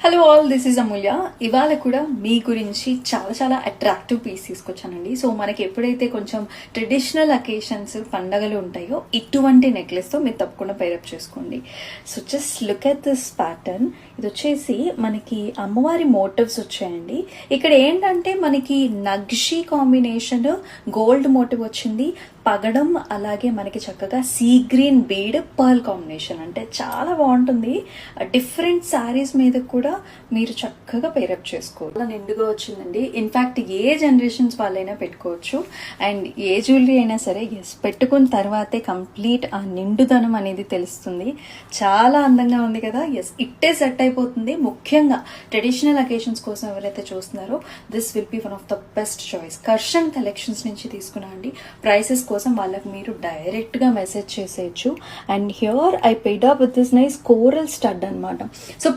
Hello all, this is అమూల్య. ఇవాళ కూడా మీ గురించి చాలా అట్రాక్టివ్ పీస్ తీసుకొచ్చానండి. సో మనకి ఎప్పుడైతే కొంచెం ట్రెడిషనల్ అకేషన్స్ పండగలు ఉంటాయో ఇటువంటి నెక్లెస్తో మీరు తప్పకుండా పేరప్ చేసుకోండి. So just look at this pattern. ఇది వచ్చేసి మనకి అమ్మవారి మోటివ్స్ వచ్చాయండి. ఇక్కడ ఏంటంటే మనకి నక్షి కాంబినేషన్, గోల్డ్ మోటివ్ వచ్చింది, పగడం, అలాగే మనకి చక్కగా sea green bead, pearl combination. అంటే చాలా బాగుంటుంది. డిఫరెంట్ శారీస్ మీద కూడా మీరు చక్కగా పేరప్ చేసుకోవచ్చు. అలా నిండుగా వచ్చిందండి. ఇన్ఫాక్ట్ ఏ జనరేషన్స్ వాళ్ళైనా పెట్టుకోవచ్చు. అండ్ ఏ జ్యువెలరీ అయినా సరే పెట్టుకున్న తర్వాతే కంప్లీట్ ఆ నిండుదనం అనేది తెలుస్తుంది. చాలా అందంగా ఉంది కదా. ఇట్టే సెట్ అయిపోతుంది. ముఖ్యంగా ట్రెడిషనల్ అకేషన్స్ కోసం ఎవరైతే చూస్తున్నారో this will be one of the best choice. కర్షన్ కలెక్షన్స్ నుంచి తీసుకున్నా అండి. ప్రైసెస్ కోసం వాళ్ళకి మీరు డైరెక్ట్ గా మెసేజ్ చేసేయచ్చు. And here I paid up with this nice coral stud అనమాట. సో